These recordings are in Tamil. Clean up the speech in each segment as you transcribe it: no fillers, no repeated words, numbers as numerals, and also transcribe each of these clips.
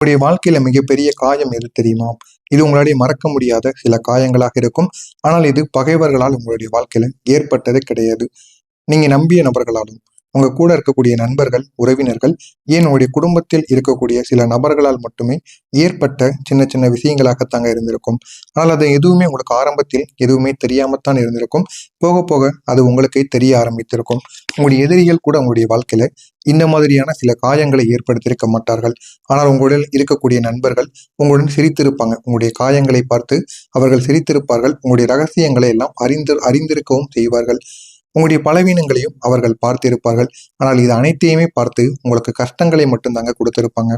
உங்களுடைய வாழ்க்கையில மிகப்பெரிய காயம் எது தெரியுமா? இது உங்களாலே மறக்க முடியாத சில காயங்களாக இருக்கும். ஆனால் இது பகைவர்களால் உங்களுடைய வாழ்க்கையில ஏற்பட்டது கிடையாது. நீங்க நம்பிய நபர்களாலும், உங்க கூட இருக்கக்கூடிய நண்பர்கள், உறவினர்கள், ஏன் உங்களுடைய குடும்பத்தில் இருக்கக்கூடிய சில நபர்களால் மட்டுமே ஏற்பட்ட சின்ன சின்ன விஷயங்களாகத்தாங்க இருந்திருக்கும். ஆனால் அது எதுவுமே உங்களுக்கு ஆரம்பத்தில் எதுவுமே தெரியாமத்தான் இருந்திருக்கும். போக போக அது உங்களுக்கே தெரிய ஆரம்பித்திருக்கும். உங்களுடைய எதிரிகள் கூட உங்களுடைய வாழ்க்கையில இந்த மாதிரியான சில காயங்களை ஏற்படுத்தியிருக்க மாட்டார்கள். ஆனால் உங்களுடன் இருக்கக்கூடிய நண்பர்கள் உங்களுடன் சிரித்திருப்பாங்க. உங்களுடைய காயங்களை பார்த்து அவர்கள் சிரித்திருப்பார்கள். உங்களுடைய ரகசியங்களை எல்லாம் அறிந்திருக்கவும் செய்வார்கள். உங்களுடைய பலவீனங்களையும் அவர்கள் பார்த்திருப்பார்கள். ஆனால் இது அனைத்தையுமே பார்த்து உங்களுக்கு கஷ்டங்களை மட்டும்தாங்க கொடுத்திருப்பாங்க.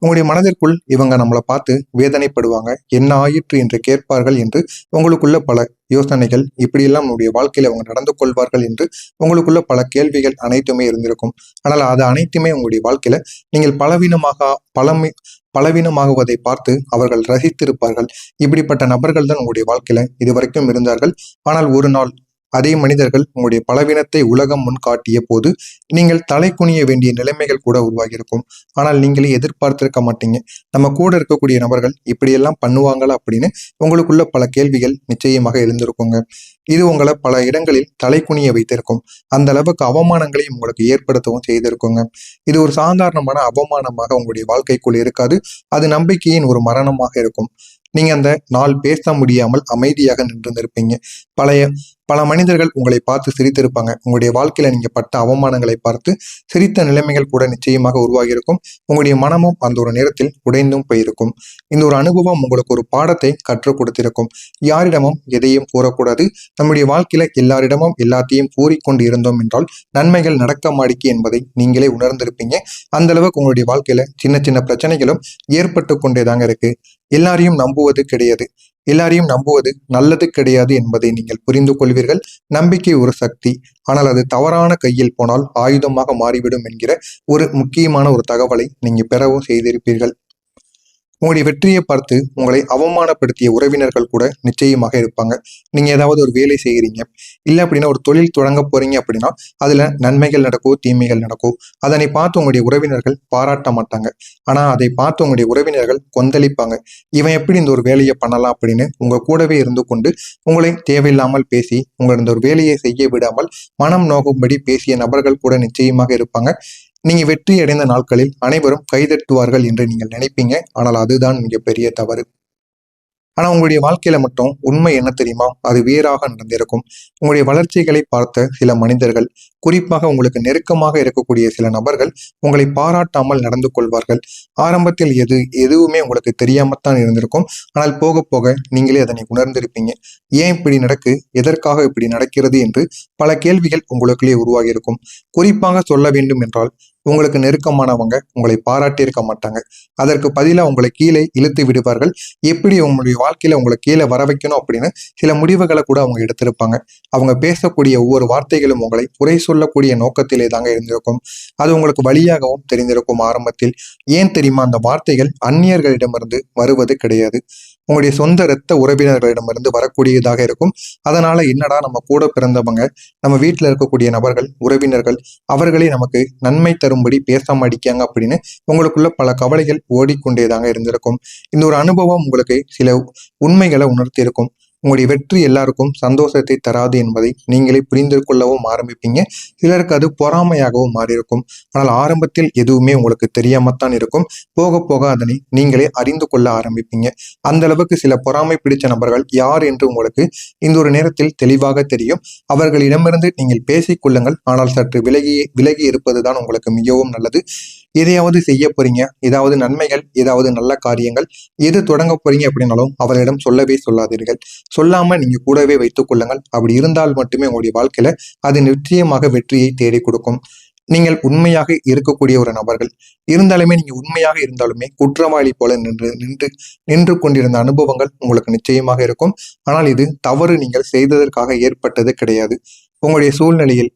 உங்களுடைய மனதிற்குள் இவங்க நம்மளை பார்த்து வேதனைப்படுவாங்க, என்ன ஆயிற்று என்று கேட்பார்கள் என்று உங்களுக்குள்ள பல யோசனைகள், இப்படியெல்லாம் நம்முடைய வாழ்க்கையில அவங்க நடந்து கொள்வார்கள் என்று உங்களுக்குள்ள பல கேள்விகள் அனைத்துமே இருந்திருக்கும். ஆனால் அது அனைத்துமே உங்களுடைய வாழ்க்கையில நீங்கள் பலவீனமாகுவதை பார்த்து அவர்கள் ரசித்திருப்பார்கள். இப்படிப்பட்ட நபர்கள் தான் உங்களுடைய வாழ்க்கையில இதுவரைக்கும் இருந்தார்கள். ஆனால் ஒரு நாள் அதே மனிதர்கள் உங்களுடைய பலவீனத்தை உலகம் முன் காட்டிய போது நீங்கள் தலை குனிய வேண்டிய நிலைமைகள் கூட உருவாகியிருக்கும். ஆனால் நீங்களே எதிர்பார்த்திருக்க மாட்டீங்க. நம்ம கூட இருக்கக்கூடிய நபர்கள் இப்படியெல்லாம் பண்ணுவாங்களா அப்படின்னு உங்களுக்குள்ள பல கேள்விகள் நிச்சயமாக எழுந்திருக்குங்க. இது உங்களை பல இடங்களில் தலை குனிய வைத்திருக்கும். அந்த அளவுக்கு அவமானங்களையும் உங்களுக்கு ஏற்படுத்தவும் செய்திருக்குங்க. இது ஒரு சாதாரணமான அவமானமாக உங்களுடைய வாழ்க்கைக்குள் இருக்காது. அது நம்பிக்கையின் ஒரு மரணமாக இருக்கும். நீங்க அந்த நாள் பேச முடியாமல் அமைதியாக நின்றிருந்திருப்பீங்க. பழைய பல மனிதர்கள் உங்களை பார்த்து சிரித்திருப்பாங்க. உங்களுடைய வாழ்க்கையில நீங்க பட்ட அவமானங்களை பார்த்து சிரித்த நிலைமைகள் கூட நிச்சயமாக உருவாகியிருக்கும். உங்களுடைய மனமும் அந்த ஒரு நேரத்தில் உடைந்தும் போயிருக்கும். இந்த ஒரு அனுபவம் உங்களுக்கு ஒரு பாடத்தை கற்றுக் கொடுத்திருக்கும். யாரிடமும் எதையும் கூறக்கூடாது. நம்முடைய வாழ்க்கையில எல்லாரிடமும் எல்லாத்தையும் கூறிக்கொண்டு இருந்தோம் என்றால் நன்மைகள் நடக்க மாடிக்கு என்பதை நீங்களே உணர்ந்திருப்பீங்க. அந்த அளவுக்கு உங்களுடைய வாழ்க்கையில சின்ன சின்ன பிரச்சனைகளும் ஏற்பட்டு கொண்டேதாங்க இருக்கு. எல்லாரையும் நம்புவது கிடையாது. எல்லாரையும் நம்புவது நல்லது கிடையாது என்பதை நீங்கள் புரிந்து கொள்வீர்கள். நம்பிக்கை ஒரு சக்தி. ஆனால் அது தவறான கையில் போனால் ஆயுதமாக மாறிவிடும் என்கிற ஒரு முக்கியமான ஒரு தகவலை நீங்க பெறவும் செய்திருப்பீர்கள். உங்களுடைய வெற்றியை பார்த்து உங்களை அவமானப்படுத்திய உறவினர்கள் கூட நிச்சயமாக இருப்பாங்க. நீங்க ஏதாவது ஒரு வேலை செய்கிறீங்க, இல்லை அப்படின்னா ஒரு தொழில் தொடங்க போறீங்க அப்படின்னா அதுல நன்மைகள் நடக்கும், தீமைகள் நடக்கும். அதனை பார்த்து உங்களுடைய உறவினர்கள் பாராட்ட மாட்டாங்க. ஆனா அதை பார்த்து உங்களுடைய உறவினர்கள் கொந்தளிப்பாங்க. இவன் எப்படி இந்த ஒரு வேலையை பண்ணலாம் அப்படின்னு உங்க கூடவே இருந்து கொண்டு உங்களை தேவையில்லாமல் பேசி உங்களை இந்த ஒரு வேலையை செய்ய விடாமல் மனம் நோகும்படி பேசிய நபர்கள் கூட நிச்சயமாக இருப்பாங்க. நீங்க வெற்றி அடைந்த நாட்களில் அனைவரும் கைதட்டுவார்கள் என்று நீங்கள் நினைப்பீங்க. ஆனால் அதுதான் மிகப்பெரிய தவறு. ஆனா உங்களுடைய வாழ்க்கையில மட்டும் உண்மை என்ன தெரியுமா? அது வேறாக நடந்திருக்கும். உங்களுடைய வளர்ச்சிகளை பார்த்த சில மனிதர்கள், குறிப்பாக உங்களுக்கு நெருக்கமாக இருக்கக்கூடிய சில நபர்கள் உங்களை பாராட்டாமல் நடந்து கொள்வார்கள். ஆரம்பத்தில் எதுவுமே உங்களுக்கு தெரியாமத்தான் இருந்திருக்கும். ஆனால் போக போக நீங்களே அதனை உணர்ந்திருப்பீங்க. ஏன் இப்படி நடக்கு, எதற்காக இப்படி நடக்கிறது என்று பல கேள்விகள் உங்களுக்குள்ளே உருவாகி இருக்கும். குறிப்பாக சொல்ல வேண்டும் என்றால் உங்களுக்கு நெருக்கமானவங்க உங்களை பாராட்டியிருக்க மாட்டாங்க. அதற்கு பதிலாக உங்களை கீழே இழுத்து விடுவார்கள். எப்படி உங்களுடைய வாழ்க்கையில உங்களை கீழே வர வைக்கணும் அப்படின்னு சில முடிவுகளை கூட அவங்க எடுத்திருப்பாங்க. அவங்க பேசக்கூடிய ஒவ்வொரு வார்த்தைகளும் உங்களை குறை சொல்லக்கூடிய நோக்கத்திலே தாங்க இருந்திருக்கும். அது உங்களுக்கு வழியாகவும் தெரிந்திருக்கும் ஆரம்பத்தில். ஏன் தெரியுமா? அந்த வார்த்தைகள் அந்நியர்களிடமிருந்து வருவது கிடையாது. உங்களுடைய சொந்த இரத்த உறவினர்களிடமிருந்து வரக்கூடியதாக இருக்கும். அதனால என்னடா நம்ம கூட பிறந்தவங்க, நம்ம வீட்டில் இருக்கக்கூடிய நபர்கள், உறவினர்கள், அவர்களே நமக்கு நன்மை தரும்படி பேச மாட்டிக்காங்க அப்படின்னு உங்களுக்குள்ள பல கவலைகள் ஓடிக்கொண்டேதாங்க இருந்திருக்கும். இந்த ஒரு அனுபவம் உங்களுக்கு சில உண்மைகளை உணர்த்தியிருக்கும். உங்களுடைய வெற்றி எல்லாருக்கும் சந்தோஷத்தை தராது என்பதை நீங்களே புரிந்து கொள்ளவும் ஆரம்பிப்பீங்க. சிலருக்கு அது பொறாமையாகவும் மாறியிருக்கும். ஆனால் ஆரம்பத்தில் எதுவுமே உங்களுக்கு தெரியாமத்தான் இருக்கும். போக போக அதனை நீங்களே அறிந்து கொள்ள ஆரம்பிப்பீங்க. அந்த அளவுக்கு சில பொறாமை பிடிச்ச நபர்கள் யார் என்று உங்களுக்கு இந்த ஒரு நேரத்தில் தெளிவாக தெரியும். அவர்களிடமிருந்து நீங்கள் பேசிக் கொள்ளுங்கள். ஆனால் சற்று விலகி இருப்பதுதான் உங்களுக்கு மிகவும் நல்லது. எதையாவது செய்ய போறீங்க, ஏதாவது நன்மைகள், ஏதாவது நல்ல காரியங்கள் எது தொடங்க போறீங்க அப்படின்னாலும் அவர்களிடம் சொல்லவே சொல்லாதீர்கள். சொல்லாம நீங்க கூடவே வைத்துக் கொள்ளுங்கள். அப்படி இருந்தால் மட்டுமே உங்களுடைய வாழ்க்கையில அது நிச்சயமாக வெற்றியை தேடி கொடுக்கும். நீங்கள் உண்மையாக இருக்கக்கூடிய ஒரு நபர்கள் இருந்தாலுமே, நீங்க உண்மையாக இருந்தாலுமே குற்றவாளி போல நின்று கொண்டிருந்த அனுபவங்கள் உங்களுக்கு நிச்சயமாக இருக்கும். ஆனால் இது தவறு நீங்கள் செய்ததற்காக ஏற்பட்டது கிடையாது. உங்களுடைய சூழ்நிலையில்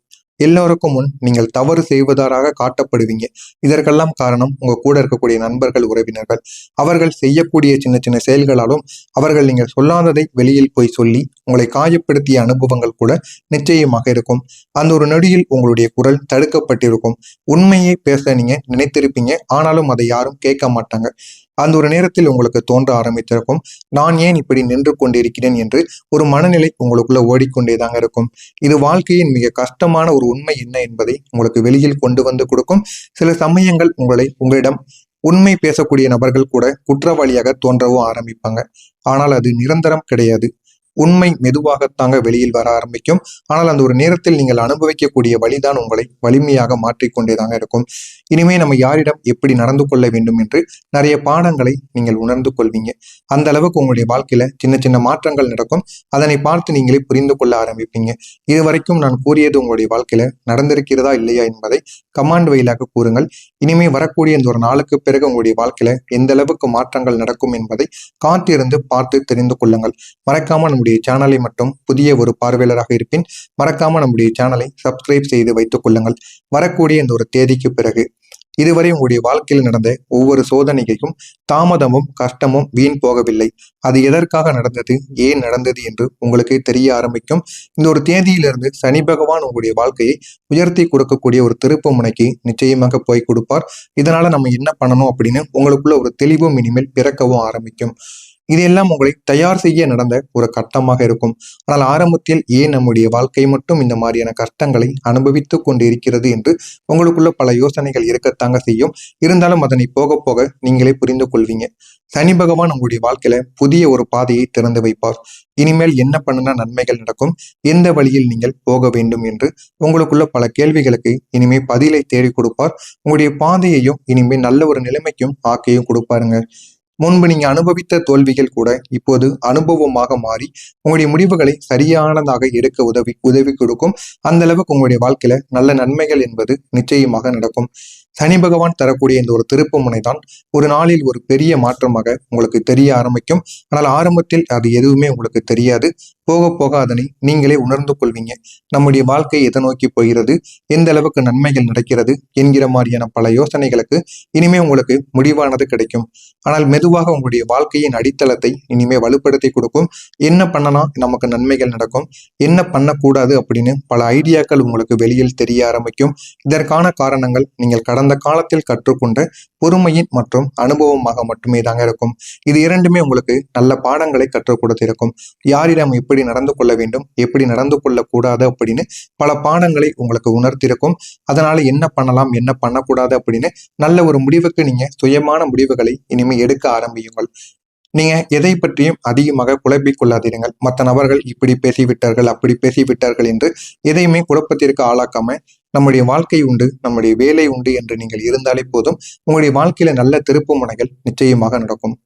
எல்லோருக்கும் முன் நீங்கள் தவறு செய்வதாக காட்டப்படுவீங்க. இதற்கெல்லாம் காரணம் உங்க கூட இருக்கக்கூடிய நண்பர்கள், உறவினர்கள். அவர்கள் செய்யக்கூடிய சின்ன சின்ன செயல்களாலும், அவர்கள் நீங்கள் சொல்லாததை வெளியில் போய் சொல்லி உங்களை காயப்படுத்திய அனுபவங்கள் கூட நிச்சயமாக இருக்கும். அந்த ஒரு நொடியில் உங்களுடைய குரல் தடுக்கப்பட்டிருக்கும். உண்மையை பேச நீங்க நினைத்திருப்பீங்க, ஆனாலும் அதை யாரும் கேட்க மாட்டாங்க. அந்த ஒரு நேரத்தில் உங்களுக்கு தோன்ற ஆரம்பித்திருக்கும், நான் ஏன் இப்படி நின்று கொண்டிருக்கிறேன் என்று ஒரு மனநிலை உங்களுக்குள்ள ஓடிக்கொண்டேதாங்க இருக்கும். இது வாழ்க்கையின் மிக கஷ்டமான ஒரு உண்மை என்ன என்பதை உங்களுக்கு வெளியில் கொண்டு வந்து கொடுக்கும். சில சமயங்கள் உங்களிடம் உண்மை பேசக்கூடிய நபர்கள் கூட குற்றவாளியாக தோன்றவும் ஆரம்பிப்பாங்க. ஆனால் அது நிரந்தரம் கிடையாது. உண்மை மெதுவாகத்தாங்க வெளியில் வர ஆரம்பிக்கும். ஆனால் அந்த ஒரு நேரத்தில் நீங்கள் அனுபவிக்கக்கூடிய வழிதான் உங்களை வலிமையாக மாற்றிக்கொண்டேதாங்க இருக்கும். இனிமே நம்ம யாரிடம் எப்படி நடந்து கொள்ள வேண்டும் என்று நிறைய பாடங்களை நீங்கள் உணர்ந்து கொள்வீங்க. அந்த அளவுக்கு உங்களுடைய வாழ்க்கையில சின்ன சின்ன மாற்றங்கள் நடக்கும். அதனை பார்த்து நீங்களே புரிந்து கொள்ள ஆரம்பிப்பீங்க. இதுவரைக்கும் நான் கூறியது உங்களுடைய வாழ்க்கையில நடந்திருக்கிறதா இல்லையா என்பதை கமாண்ட் வழியாக கூறுங்கள். இனிமே வரக்கூடிய இந்த ஒரு நாளுக்கு பிறகு உங்களுடைய வாழ்க்கையில எந்த அளவுக்கு மாற்றங்கள் நடக்கும் என்பதை காத்திருந்து பார்த்து தெரிந்து கொள்ளுங்கள். மறக்காம நம்முடைய சேனலை மட்டும் புதிய ஒரு பார்வையாளராக இருப்பின் மறக்காம நம்முடைய சேனலை சப்ஸ்கிரைப் செய்து வைத்துக் கொள்ளுங்கள். வரக்கூடிய இந்த ஒரு தேதிக்கு பிறகு இதுவரை உங்களுடைய வாழ்க்கையில் நடந்த ஒவ்வொரு சோதனைக்கும் தாமதமும் கஷ்டமும் வீண் போகவில்லை. அது எதற்காக நடந்தது, ஏன் நடந்தது என்று உங்களுக்கு தெரிய ஆரம்பிக்கும். இந்த ஒரு தேதியிலிருந்து சனி பகவான் உங்களுடைய வாழ்க்கையை உயர்த்தி கொடுக்கக்கூடிய ஒரு திருப்பு முனைக்கு நிச்சயமாக போய் கொடுப்பார். இதனால நம்ம என்ன பண்ணணும் அப்படின்னு உங்களுக்குள்ள ஒரு தெளிவும் இனிமேல் பிறக்கவும் ஆரம்பிக்கும். இதெல்லாம் உங்களை தயார் செய்ய நடந்த ஒரு கட்டமாக இருக்கும். ஆனால் ஆரம்பத்தில் ஏன் நம்முடைய வாழ்க்கை மட்டும் இந்த மாதிரியான கஷ்டங்களை அனுபவித்து கொண்டு இருக்கிறது என்று உங்களுக்குள்ள பல யோசனைகள் இருக்கத்தாங்க செய்யும். இருந்தாலும் அதனை போக போக நீங்களே புரிந்து கொள்வீங்க. சனி பகவான் உங்களுடைய வாழ்க்கையில புதிய ஒரு பாதையை திறந்து வைப்பார். இனிமேல் என்ன பண்ணினா நன்மைகள் நடக்கும், எந்த வழியில் நீங்கள் போக வேண்டும் என்று உங்களுக்குள்ள பல கேள்விகளுக்கு இனிமே பதிலை தேடி கொடுப்பார். உங்களுடைய பாதையையும் இனிமே நல்ல ஒரு நிலைமைக்கும் ஆக்கையும் கொடுப்பாருங்க. முன்பு நீங்க அனுபவித்த தோல்விகள் கூட இப்போது அனுபவமாக மாறி உங்களுடைய முடிவுகளை சரியானதாக எடுக்க உதவி கொடுக்கும். அந்த அளவுக்கு உங்களுடைய வாழ்க்கையில நல்ல நன்மைகள் என்பது நிச்சயமாக நடக்கும். சனி பகவான் தரக்கூடிய இந்த ஒரு திருப்பு முனைதான் ஒரு நாளில் ஒரு பெரிய மாற்றமாக உங்களுக்கு தெரிய ஆரம்பிக்கும். ஆனால் ஆரம்பத்தில் அது எதுவுமே உங்களுக்கு தெரியாது. போக போக அதனை நீங்களே உணர்ந்து கொள்வீங்க. நம்முடைய வாழ்க்கை எதை நோக்கி போகிறது, எந்த அளவுக்கு நன்மைகள் நடக்கிறது என்கிற மாதிரியான பல யோசனைகளுக்கு இனிமே உங்களுக்கு முடிவானது கிடைக்கும். ஆனால் மெதுவாக உங்களுடைய வாழ்க்கையின் அடித்தளத்தை இனிமே வலுப்படுத்தி கொடுக்கும். என்ன பண்ணனா நமக்கு நன்மைகள் நடக்கும், என்ன பண்ணக்கூடாது அப்படின்னு பல ஐடியாக்கள் உங்களுக்கு வெளியில் தெரிய ஆரம்பிக்கும். இதற்கான காரணங்கள் நீங்கள் கடந்த காலத்தில் கற்றுக்கொண்ட பொறுமையின் மற்றும் அனுபவமாக மட்டுமே தாங்க இருக்கும். இது இரண்டுமே உங்களுக்கு நல்ல பாடங்களை கற்றுக் கொடுத்திருக்கும். யாரிடம் எப்படி நடந்து கொள்ள வேண்டும், எப்படி நடந்து கொள்ளக்கூடாது அப்படின்னு பல பாடங்களை உங்களுக்கு உணர்த்திருக்கும். அதனால என்ன பண்ணலாம், என்ன பண்ணக்கூடாது அப்படின்னு நல்ல ஒரு முடிவுக்கு நீங்க சுயமான முடிவுகளை இனிமே எடுக்க ஆரம்பியுங்கள். நீங்க எதை பற்றியும் அதிகமாக குழப்பிக் கொள்ளாதீர்கள். மற்ற நபர்கள் இப்படி பேசிவிட்டார்கள், அப்படி பேசிவிட்டார்கள் என்று எதையுமே குழப்பத்திற்கு ஆளாக்காம நம்முடைய வாழ்க்கை உண்டு, நம்முடைய வேலை உண்டு என்று நீங்கள் இருந்தாலே போதும். உங்களுடைய வாழ்க்கையில நல்ல திருப்பு முனைகள் நிச்சயமாக நடக்கும்.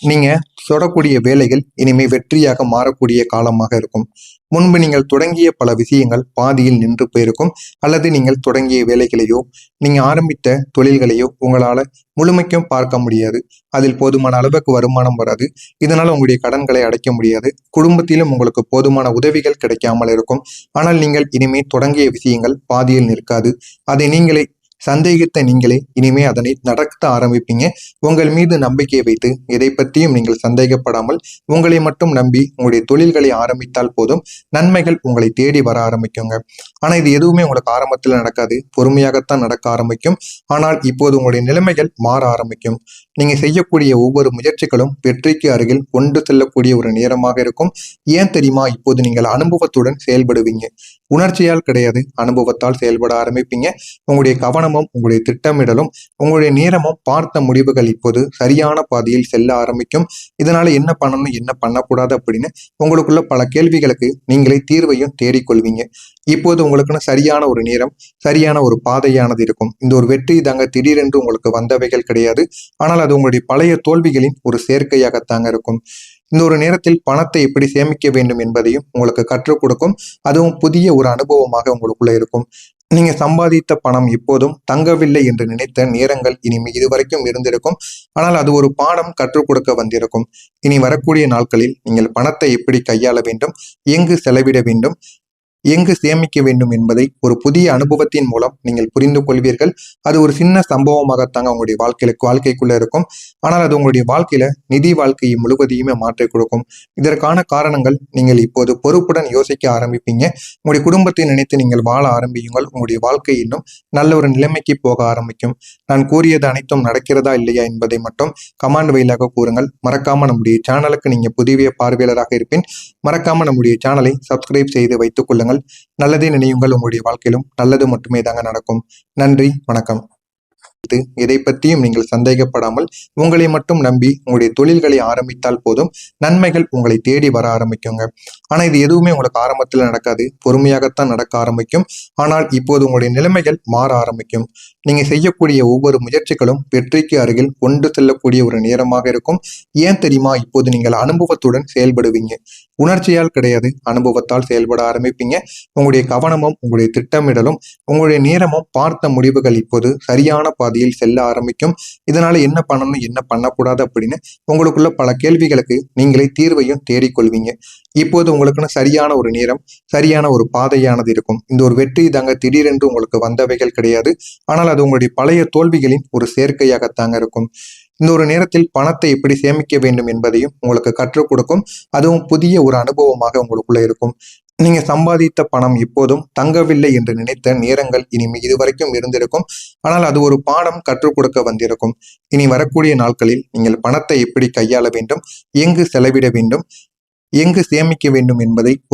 நீங்க தொடக்கூடிய வேலைகள் இனிமே வெற்றியாக மாறக்கூடிய காலமாக இருக்கும். முன்பு நீங்கள் தொடங்கிய பல விஷயங்கள் பாதியில் நின்று போயிருக்கும். அல்லது நீங்கள் தொடங்கிய வேலைகளையோ நீங்க ஆரம்பித்த தொழில்களையோ உங்களால முழுமைக்கும் பார்க்க முடியாது. அதில் போதுமான அளவுக்கு வருமானம் வராது. இதனால உங்களுடைய கடன்களை அடைக்க முடியாது. குடும்பத்திலும் உங்களுக்கு போதுமான உதவிகள் கிடைக்காமல் இருக்கும். ஆனால் நீங்கள் இனிமே தொடங்கிய விஷயங்கள் பாதியில் நிற்காது. அதை நீங்களே சந்தேகித்த நீங்களே இனிமே அதனை நடத்த ஆரம்பிப்பீங்க. உங்கள் மீது நம்பிக்கை வைத்து எதை பற்றியும் நீங்கள் சந்தேகப்படாமல் உங்களை மட்டும் நம்பி உங்களுடைய தொழில்களை ஆரம்பித்தால் போதும், நன்மைகள் உங்களை தேடி வர ஆரம்பிக்குங்க. ஆனா இது எதுவுமே உங்களுக்கு ஆரம்பத்தில் நடக்காது, பொறுமையாகத்தான் நடக்க ஆரம்பிக்கும். ஆனால் இப்போது உங்களுடைய நிலைமைகள் மாற ஆரம்பிக்கும். நீங்க செய்யக்கூடிய ஒவ்வொரு முயற்சிகளும் வெற்றிக்கு அருகில் கொண்டு செல்லக்கூடிய ஒரு நேரமாக இருக்கும். ஏன் தெரியுமா? இப்போது நீங்கள் அனுபவத்துடன் செயல்படுவீங்க. உணர்ச்சியால் கிடையாது, அனுபவத்தால் செயல்பட ஆரம்பிப்பீங்க. உங்களுடைய கவனமும் உங்களுடைய திட்டமிடலும் உங்களுடைய நேரமும் பார்த்த முடிவுகள் இப்போது சரியான பாதையில் செல்ல ஆரம்பிக்கும். இதனால என்ன பண்ணணும், என்ன பண்ணக்கூடாது அப்படின்னு உங்களுக்குள்ள பல கேள்விகளுக்கு நீங்களே தீர்வையும் தேடிக்கொள்வீங்க. இப்போது உங்களுக்குன்னு சரியான ஒரு நேரம், சரியான ஒரு பாதையானது இருக்கும். இந்த ஒரு வெற்றி தாங்க திடீரென்று உங்களுக்கு வந்தவைகள் கிடையாது. ஆனால் அது உங்களுடைய பழைய தோல்விகளின் ஒரு சேர்க்கையாகத்தாங்க இருக்கும். இந்த ஒரு நேரத்தில் பணத்தை எப்படி சேமிக்க வேண்டும் என்பதையும் உங்களுக்கு கற்றுக் கொடுக்கும். அதுவும் புதிய ஒரு அனுபவமாக உங்களுக்குள்ள இருக்கும். நீங்க சம்பாதித்த பணம் இப்போதும் தங்கவில்லை என்று நினைத்த நேரங்கள் இனி இதுவரைக்கும் இருந்திருக்கும். ஆனால் அது ஒரு பாடம் கற்றுக் கொடுக்க வந்திருக்கும். இனி வரக்கூடிய நாட்களில் நீங்கள் பணத்தை எப்படி கையாள வேண்டும், எங்கு செலவிட வேண்டும், எங்கு சேமிக்க வேண்டும் என்பதை ஒரு புதிய அனுபவத்தின் மூலம் நீங்கள் புரிந்து கொள்வீர்கள். அது ஒரு சின்ன சம்பவமாகத்தாங்க உங்களுடைய வாழ்க்கைக்குள்ள இருக்கும். ஆனால் அது உங்களுடைய வாழ்க்கையில நிதி வாழ்க்கையை முழுவதையுமே மாற்றிக் கொடுக்கும். இதற்கான காரணங்கள் நீங்கள் இப்போது பொறுப்புடன் யோசிக்க ஆரம்பிப்பீங்க. உங்களுடைய குடும்பத்தை நினைத்து நீங்கள் வாழ ஆரம்பியுங்கள். உங்களுடைய வாழ்க்கை இன்னும் நல்ல ஒரு நிலைமைக்கு போக ஆரம்பிக்கும். நான் கூறியது அனைத்தும் நடக்கிறதா இல்லையா என்பதை மட்டும் கமெண்ட் வழியாக கூறுங்கள். மறக்காம நம்முடைய சேனலுக்கு நீங்க புதிய பார்வையாளராக இருப்பேன். மறக்காம நம்முடைய சேனலை சப்ஸ்கிரைப் செய்து வைத்துக் கொள்ளுங்கள். நல்லதே நினையுங்கள். உங்களுடைய வாழ்க்கையிலும் நல்லது மட்டுமே தாங்க நடக்கும். நன்றி, வணக்கம். எதை பற்றியும் நீங்கள் சந்தேகப்படாமல் உங்களை மட்டும் நம்பி உங்களுடைய தொழில்களை ஆரம்பித்தால் போதும், நன்மைகள் உங்களை தேடி வர ஆரம்பிக்குங்க. ஆனா இது எதுவுமே உங்களுக்கு ஆரம்பத்தில் நடக்காது, பொறுமையாகத்தான் நடக்க ஆரம்பிக்கும். ஆனால் இப்போது உங்களுடைய நிலைமைகள் மாற ஆரம்பிக்கும். நீங்க செய்யக்கூடிய ஒவ்வொரு முயற்சிகளும் வெற்றிக்கு அருகில் கொண்டு செல்லக்கூடிய ஒரு நேரமாக இருக்கும். ஏன் தெரியுமா? இப்போது நீங்கள் அனுபவத்துடன் செயல்படுவீங்க. உணர்ச்சியால் கிடையாது, அனுபவத்தால் செயல்பட ஆரம்பிப்பீங்க. உங்களுடைய கவனமும் உங்களுடைய திட்டமிடலும் உங்களுடைய நேரமும் பார்த்த முடிவுகள் இப்போது சரியான பாதையில் செல்ல ஆரம்பிக்கும். இதனால என்ன பண்ணணும், என்ன பண்ணக்கூடாது அப்படின்னு உங்களுக்குள்ள பல கேள்விகளுக்கு நீங்களே தீர்வையும் தேடிக்கொள்வீங்க. இப்போது உங்களுக்குன்னு சரியான ஒரு நேரம், சரியான ஒரு பாதையானது இருக்கும். இந்த ஒரு வெற்றி தாங்க திடீரென்று உங்களுக்கு வந்தவைகள் கிடையாது. ஆனால் அது உங்களுடைய பழைய தோல்விகளின் ஒரு சேர்க்கையாகத்தாங்க இருக்கும். இந்த ஒரு நேரத்தில் பணத்தை எப்படி சேமிக்க வேண்டும் என்பதையும் உங்களுக்கு கற்றுக் கொடுக்கும். அதுவும் புதிய ஒரு அனுபவமாக உங்களுக்குள்ள இருக்கும். நீங்க சம்பாதித்த பணம் இப்போதும் தங்கவில்லை என்று நினைத்த நேரங்கள் இனி இதுவரைக்கும் இருந்திருக்கும். ஆனால் அது ஒரு பாடம் கற்றுக் கொடுக்க வந்திருக்கும். இனி வரக்கூடிய நாட்களில் நீங்கள் பணத்தை எப்படி கையாள வேண்டும், எங்கு செலவிட வேண்டும், எங்கு சேமிக்க வேண்டும் என்பதை ஒரு